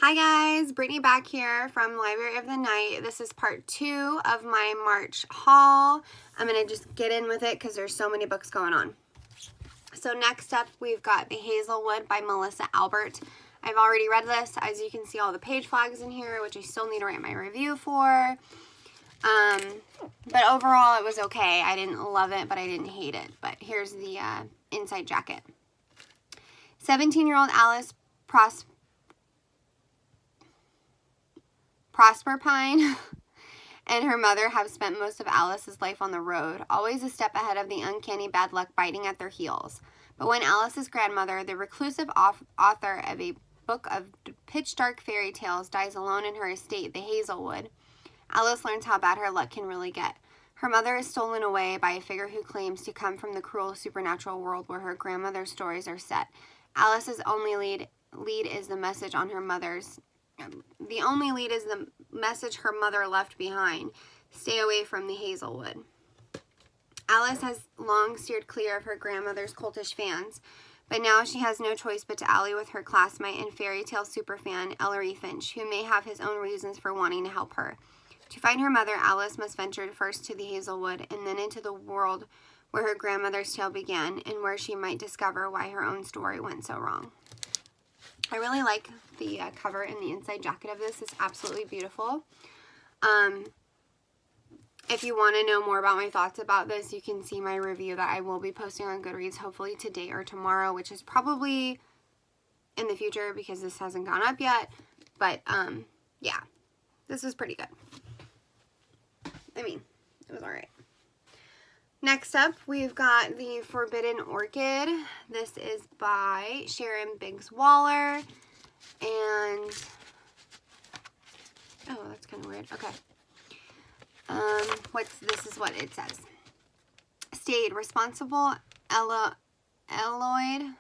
Hi guys, Brittany back here from Library of the Night. This is part 2 of my March haul. I'm going to just get in with it because there's so many books going on. So next up we've got The Hazelwood by Melissa Albert. I've already read this. As you can see, all the page flags in here, which I still need to write my review for. But overall it was okay. I didn't love it, but I didn't hate it. But here's the inside jacket. 17-year-old Alice Prosperpine and her mother have spent most of Alice's life on the road, always a step ahead of the uncanny bad luck biting at their heels. But when Alice's grandmother, the reclusive author of a book of pitch-dark fairy tales, dies alone in her estate, the Hazelwood, Alice learns how bad her luck can really get. Her mother is stolen away by a figure who claims to come from the cruel supernatural world where her grandmother's stories are set. Alice's only lead is the message on her mother's The only lead is the message her mother left behind. Stay away from the Hazelwood. Alice has long steered clear of her grandmother's cultish fans, but now she has no choice but to ally with her classmate and fairy tale superfan Ellery Finch, who may have his own reasons for wanting to help her. To find her mother, Alice must venture first to the Hazelwood and then into the world where her grandmother's tale began and where she might discover why her own story went so wrong. I really like the cover and the inside jacket of this. It's absolutely beautiful. If you want to know more about my thoughts about this, you can see my review that I will be posting on Goodreads hopefully today or tomorrow, which is probably in the future because this hasn't gone up yet. But, yeah, this was pretty good. I mean, it was alright. Next up, we've got The Forbidden Orchid. This is by Sharon Biggs Waller. And, oh, that's kind of weird. Okay. This is what it says. Staid, responsible Eloyd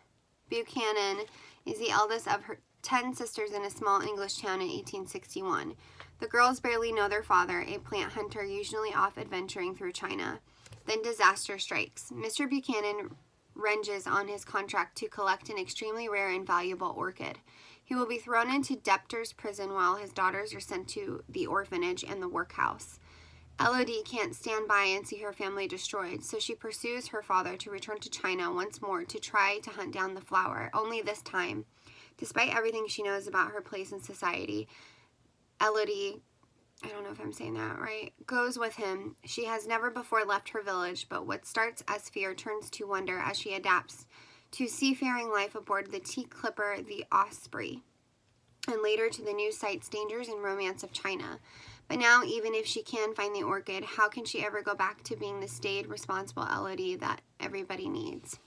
Buchanan is the eldest of her 10 sisters in a small English town in 1861. The girls barely know their father, a plant hunter usually off adventuring through China. Then disaster strikes. Mr. Buchanan ranges on his contract to collect an extremely rare and valuable orchid. He will be thrown into debtor's prison while his daughters are sent to the orphanage and the workhouse. Elodie can't stand by and see her family destroyed, so she pursues her father to return to China once more to try to hunt down the flower. Only this time, despite everything she knows about her place in society, Elodie, I don't know if I'm saying that right, goes with him. She has never before left her village, but what starts as fear turns to wonder as she adapts to seafaring life aboard the tea clipper, the Osprey, and later to the new sights, dangers, and romance of China. But now, even if she can find the orchid, how can she ever go back to being the staid, responsible Elodie that everybody needs?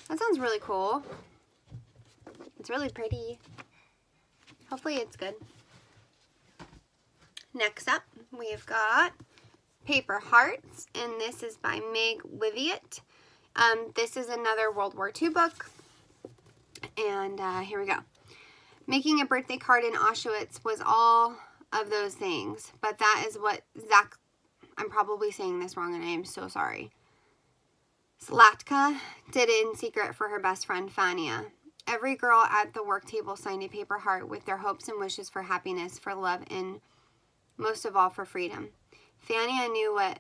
That sounds really cool. It's really pretty. Hopefully it's good. Next up, we've got Paper Hearts, and this is by Meg Wiviet. This is another World War II book, and here we go. Making a birthday card in Auschwitz was all of those things, but that is what I'm probably saying this wrong and I am so sorry, Zlatka did in secret for her best friend Fania. Every girl at the work table signed a paper heart with their hopes and wishes for happiness, for love, and most of all for freedom. Fania knew what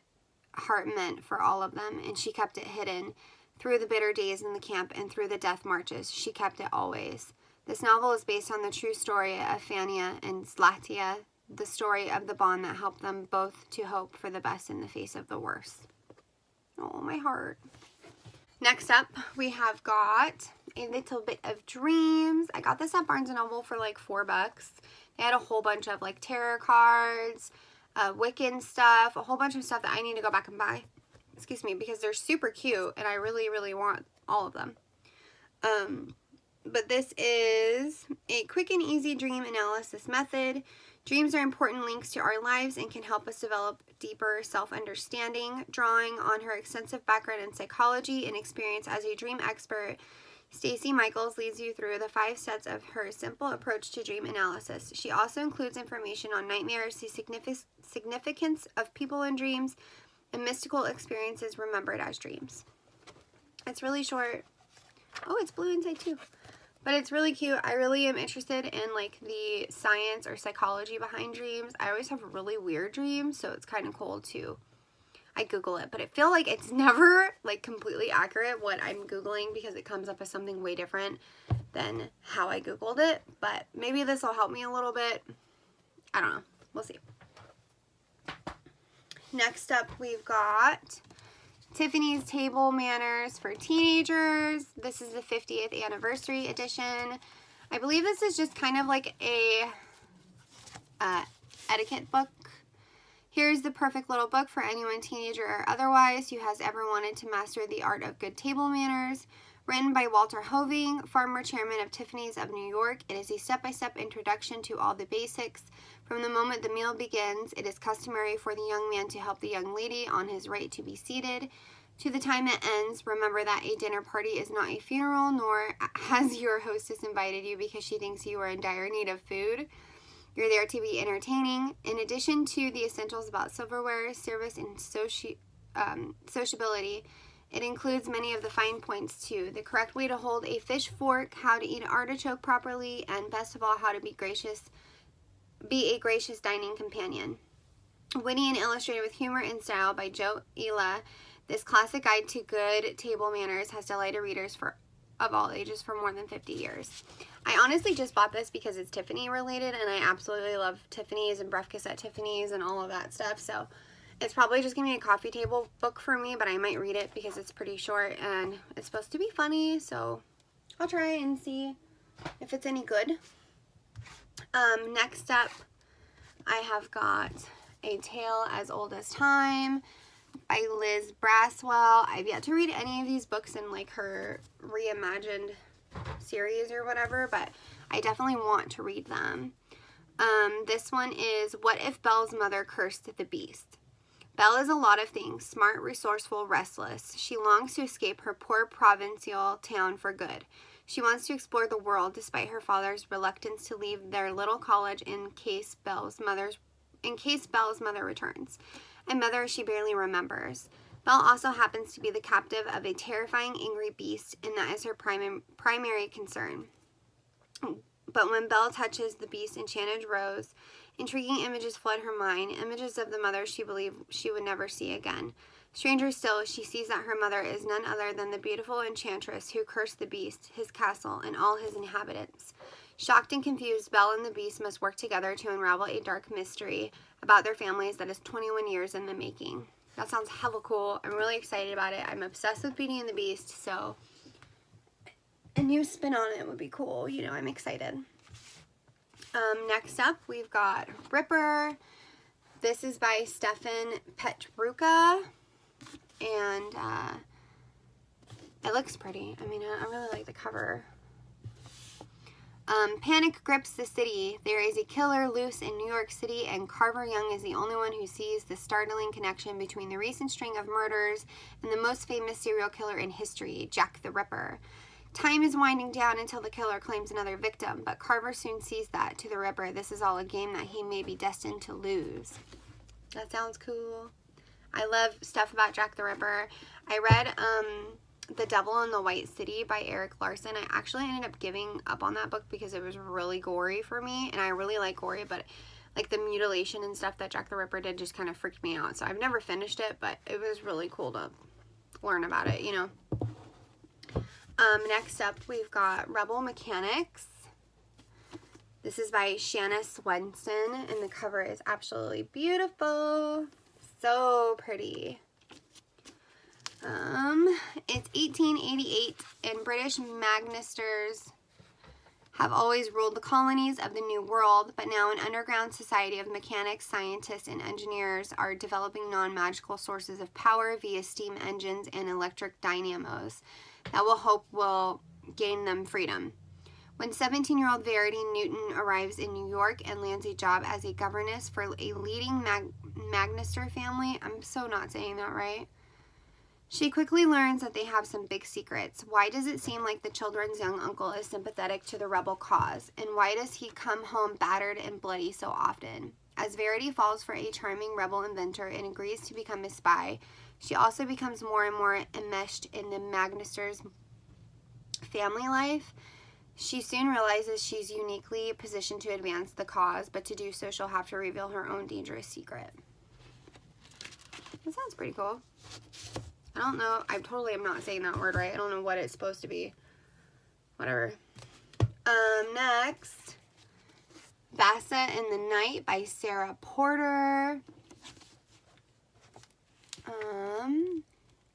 heart meant for all of them, and she kept it hidden. Through the bitter days in the camp and through the death marches, she kept it always. This novel is based on the true story of Fania and Zlatia, the story of the bond that helped them both to hope for the best in the face of the worst. Oh, my heart. Next up, we have got A Little Bit of Dreams. I got this at Barnes & Noble for like $4. They had a whole bunch of like tarot cards, Wiccan stuff, a whole bunch of stuff that I need to go back and buy. Excuse me, because they're super cute and I really, really want all of them. But this is a quick and easy dream analysis method. Dreams are important links to our lives and can help us develop deeper self-understanding. Drawing on her extensive background in psychology and experience as a dream expert, Stacey Michaels leads you through the 5 steps of her simple approach to dream analysis. She also includes information on nightmares, the significance of people in dreams, and mystical experiences remembered as dreams. It's really short. Oh, it's blue inside too. But it's really cute. I really am interested in like the science or psychology behind dreams. I always have really weird dreams, so it's kind of cool to, I Google it, but I feel like it's never like completely accurate what I'm Googling because it comes up as something way different than how I Googled it. But maybe this will help me a little bit. I don't know. We'll see. Next up, we've got Tiffany's Table Manners for Teenagers. This is the 50th anniversary edition. I believe this is just kind of like a etiquette book. Here's the perfect little book for anyone, teenager or otherwise, who has ever wanted to master the art of good table manners. Written by Walter Hoving, former chairman of Tiffany's of New York, it is a step-by-step introduction to all the basics. From the moment the meal begins, it is customary for the young man to help the young lady on his right to be seated. To the time it ends, remember that a dinner party is not a funeral, nor has your hostess invited you because she thinks you are in dire need of food. You're there to be entertaining. In addition to the essentials about silverware, service, and sociability, it includes many of the fine points too. The correct way to hold a fish fork, how to eat an artichoke properly, and best of all, how to be a gracious dining companion. Witty and illustrated with humor and style by Joe Ela, this classic guide to good table manners has delighted readers of all ages for more than 50 years. I honestly just bought this because it's Tiffany related, and I absolutely love Tiffany's and breakfast at Tiffany's and all of that stuff, so it's probably just going to be a coffee table book for me, but I might read it because it's pretty short and it's supposed to be funny, so I'll try and see if it's any good. Next up, I have got A Tale as Old as Time by Liz Braswell. I've yet to read any of these books in like her reimagined series or whatever, but I definitely want to read them. This one is What If Belle's Mother Cursed the Beast? Belle is a lot of things, smart, resourceful, restless. She longs to escape her poor provincial town for good. She wants to explore the world despite her father's reluctance to leave their little college in case Belle's mother returns, a mother she barely remembers. Belle also happens to be the captive of a terrifying, angry beast, and that is her primary concern. But when Belle touches the beast's enchanted rose, intriguing images flood her mind, images of the mother she believed she would never see again. Stranger still, she sees that her mother is none other than the beautiful enchantress who cursed the beast, his castle, and all his inhabitants. Shocked and confused, Belle and the beast must work together to unravel a dark mystery about their families that is 21 years in the making. That sounds hella cool. I'm really excited about it. I'm obsessed with Beauty and the Beast, so a new spin on it would be cool. You know, I'm excited. Next up, we've got Ripper. This is by Stefan Petruca, and it looks pretty. I mean, I really like the cover. Panic grips the city. There is a killer loose in New York City, and Carver Young is the only one who sees the startling connection between the recent string of murders and the most famous serial killer in history, Jack the Ripper. Time is winding down until the killer claims another victim, but Carver soon sees that, to the Ripper, this is all a game that he may be destined to lose. That sounds cool. I love stuff about Jack the Ripper. I read The Devil in the White City by Eric Larson. I actually ended up giving up on that book because it was really gory for me, and I really like gory, but like the mutilation and stuff that Jack the Ripper did just kind of freaked me out. So I've never finished it, but it was really cool to learn about it, you know. Next up, we've got Rebel Mechanics. This is by Shanna Swenson, and the cover is absolutely beautiful. So pretty. It's 1888, and British Magnisters have always ruled the colonies of the New World, but now an underground society of mechanics, scientists, and engineers are developing non-magical sources of power via steam engines and electric dynamos that will gain them freedom. When 17-year-old Verity Newton arrives in New York and lands a job as a governess for a leading Magnister family, I'm so not saying that right, she quickly learns that they have some big secrets. Why does it seem like the children's young uncle is sympathetic to the rebel cause? And why does he come home battered and bloody so often? As Verity falls for a charming rebel inventor and agrees to become a spy, she also becomes more and more enmeshed in the Magnisters' family life. She soon realizes she's uniquely positioned to advance the cause, but to do so she'll have to reveal her own dangerous secret. That sounds pretty cool. I don't know. I totally am not saying that word right. I don't know what it's supposed to be. Whatever. Next, Vasa in the Night by Sarah Porter.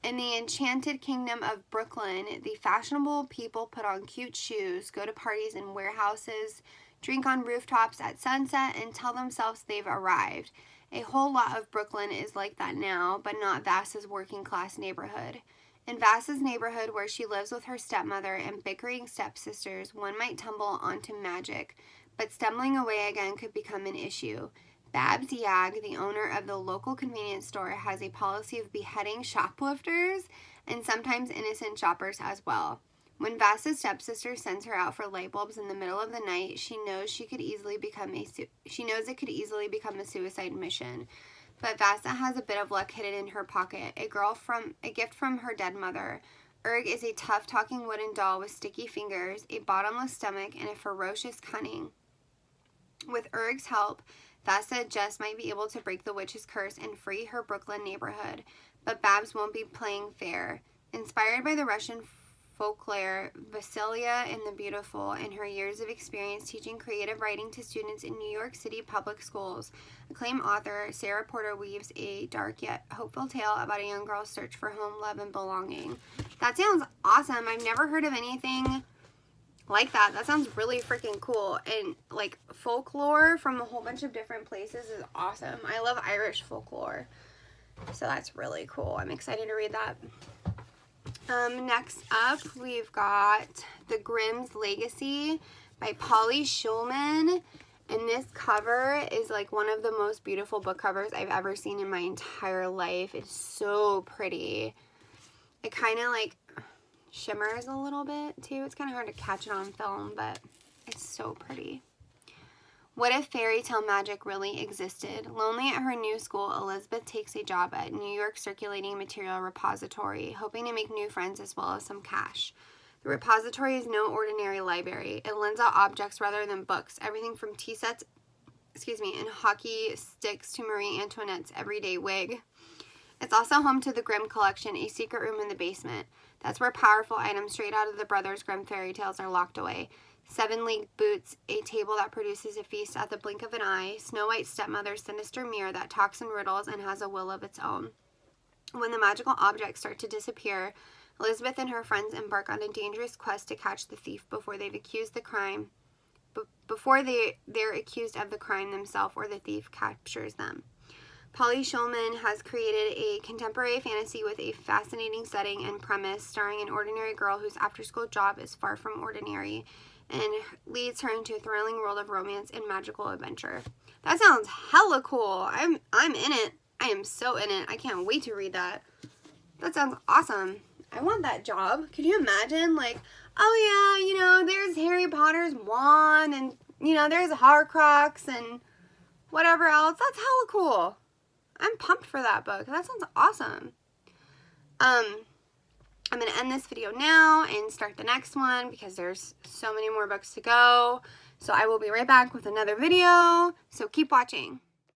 In the enchanted kingdom of Brooklyn, the fashionable people put on cute shoes, go to parties in warehouses, drink on rooftops at sunset, and tell themselves they've arrived. A whole lot of Brooklyn is like that now, but not Vasa's working class neighborhood. In Vasa's neighborhood, where she lives with her stepmother and bickering stepsisters, one might tumble onto magic, but stumbling away again could become an issue. Babs Yag, the owner of the local convenience store, has a policy of beheading shoplifters and sometimes innocent shoppers as well. When Vasa's stepsister sends her out for light bulbs in the middle of the night, she knows it could easily become a suicide mission. But Vasa has a bit of luck hidden in her pocket, a gift from her dead mother. Erg is a tough-talking wooden doll with sticky fingers, a bottomless stomach, and a ferocious cunning. With Erg's help, Vasa just might be able to break the witch's curse and free her Brooklyn neighborhood, but Babs won't be playing fair. Inspired by the Russian folklore, Vasilia in the Beautiful, and her years of experience teaching creative writing to students in New York City public schools, acclaimed author Sarah Porter weaves a dark yet hopeful tale about a young girl's search for home, love, and belonging. That sounds awesome. I've never heard of anything like that. That sounds really freaking cool. And like folklore from a whole bunch of different places is awesome. I love Irish folklore, so that's really cool. I'm excited to read that. Next up, we've got The Grimm's Legacy by Polly Shulman. And this cover is like one of the most beautiful book covers I've ever seen in my entire life. It's so pretty. It kind of like shimmers a little bit too. It's kind of hard to catch it on film, but it's so pretty. What if fairy tale magic really existed? Lonely at her new school, Elizabeth takes a job at New York Circulating Material Repository, hoping to make new friends as well as some cash. The repository is no ordinary library. It lends out objects rather than books, everything from tea sets, and hockey sticks to Marie Antoinette's everyday wig. It's also home to the Grimm Collection, a secret room in the basement. That's where powerful items straight out of the Brothers Grimm fairy tales are locked away. 7-league boots, a table that produces a feast at the blink of an eye, Snow White's stepmother's sinister mirror that talks in riddles and has a will of its own. When the magical objects start to disappear, Elizabeth and her friends embark on a dangerous quest to catch the thief before they're accused of the crime themselves or the thief captures them. Polly Shulman has created a contemporary fantasy with a fascinating setting and premise, starring an ordinary girl whose after-school job is far from ordinary and leads her into a thrilling world of romance and magical adventure. That sounds hella cool. I'm in it. I am so in it. I can't wait to read that. That sounds awesome. I want that job. Could you imagine? Like, oh yeah, there's Harry Potter's wand and, there's Horcrux and whatever else. That's hella cool. I'm pumped for that book. That sounds awesome. I'm going to end this video now and start the next one because there's so many more books to go. So I will be right back with another video. So keep watching.